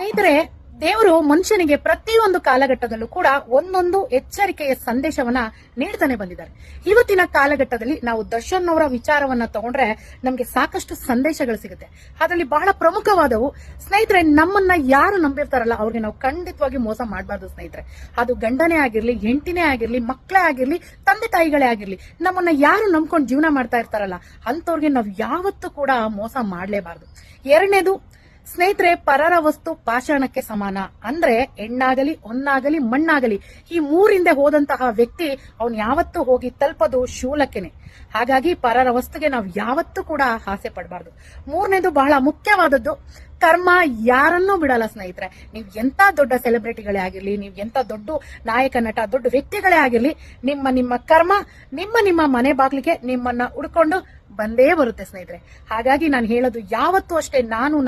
ಸ್ನೇಹಿತರೆ, ದೇವರು ಮನುಷ್ಯನಿಗೆ ಪ್ರತಿಯೊಂದು ಕಾಲಘಟ್ಟದಲ್ಲೂ ಕೂಡ ಒಂದೊಂದು ಎಚ್ಚರಿಕೆಯ ಸಂದೇಶವನ್ನ ನೀಡ್ತಾನೆ ಬಂದಿದ್ದಾರೆ. ಇವತ್ತಿನ ಕಾಲಘಟ್ಟದಲ್ಲಿ ನಾವು ದರ್ಶನ್ ಅವರ ವಿಚಾರವನ್ನ ತಗೊಂಡ್ರೆ ನಮ್ಗೆ ಸಾಕಷ್ಟು ಸಂದೇಶಗಳು ಸಿಗುತ್ತೆ. ಅದರಲ್ಲಿ ಬಹಳ ಪ್ರಮುಖವಾದವು, ಸ್ನೇಹಿತರೆ, ನಮ್ಮನ್ನ ಯಾರು ನಂಬಿರ್ತಾರಲ್ಲ ಅವ್ರಿಗೆ ನಾವು ಖಂಡಿತವಾಗಿ ಮೋಸ ಮಾಡಬಾರ್ದು ಸ್ನೇಹಿತರೆ. ಅದು ಗಂಡನೇ ಆಗಿರ್ಲಿ, ಹೆಂಡತಿನೇ ಆಗಿರ್ಲಿ, ಮಕ್ಕಳೇ ಆಗಿರ್ಲಿ, ತಂದೆ ತಾಯಿಗಳೇ ಆಗಿರ್ಲಿ, ನಮ್ಮನ್ನ ಯಾರು ನಂಬ್ಕೊಂಡು ಜೀವನ ಮಾಡ್ತಾ ಇರ್ತಾರಲ್ಲ ಅಂತವ್ರಿಗೆ ನಾವು ಯಾವತ್ತೂ ಕೂಡ ಮೋಸ ಮಾಡಲೇಬಾರದು. ಎರಡನೇದು, ಸ್ನೇಹಿತರೆ, ಪರರ ವಸ್ತು ಪಾಷಾಣಕ್ಕೆ ಸಮಾನ. ಅಂದ್ರೆ ಹೆಣ್ಣಾಗಲಿ, ಹೊನ್ನಾಗಲಿ, ಮಣ್ಣಾಗಲಿ, ಈ ಮೂರಿಂದೆ ಹೋದಂತಹ ವ್ಯಕ್ತಿ ಅವನ್ ಯಾವತ್ತೂ ಹೋಗಿ ತಲುಪೋದು ಶೂಲಕ್ಕೆನೆ. ಹಾಗಾಗಿ ಪರರ ವಸ್ತುಗೆ ನಾವು ಯಾವತ್ತೂ ಕೂಡ ಆಸೆ ಪಡಬಾರ್ದು. ಮೂರನೇದು ಬಹಳ ಮುಖ್ಯವಾದದ್ದು, ಕರ್ಮ ಯಾರನ್ನೂ ಬಿಡಲ್ಲ ಸ್ನೇಹಿತರೆ. ನೀವು ಎಂತ ದೊಡ್ಡ ಸೆಲೆಬ್ರಿಟಿಗಳೇ ಆಗಿರ್ಲಿ, ನೀವು ಎಂತ ದೊಡ್ಡ ನಾಯಕ ನಟ, ದೊಡ್ಡ ವ್ಯಕ್ತಿಗಳೇ ಆಗಿರ್ಲಿ, ನಿಮ್ಮ ಕರ್ಮ ನಿಮ್ಮ ಮನೆ ಬಾಗ್ಲಿಗೆ ನಿಮ್ಮನ್ನ ಹುಡ್ಕೊಂಡು ಬಂದೇ ಬರುತ್ತೆ ಸ್ನೇಹಿತರೆ. ಹಾಗಾಗಿ ನಾನು ಹೇಳೋದು, ಯಾವತ್ತೂ ಅಷ್ಟೇ, ನಾನು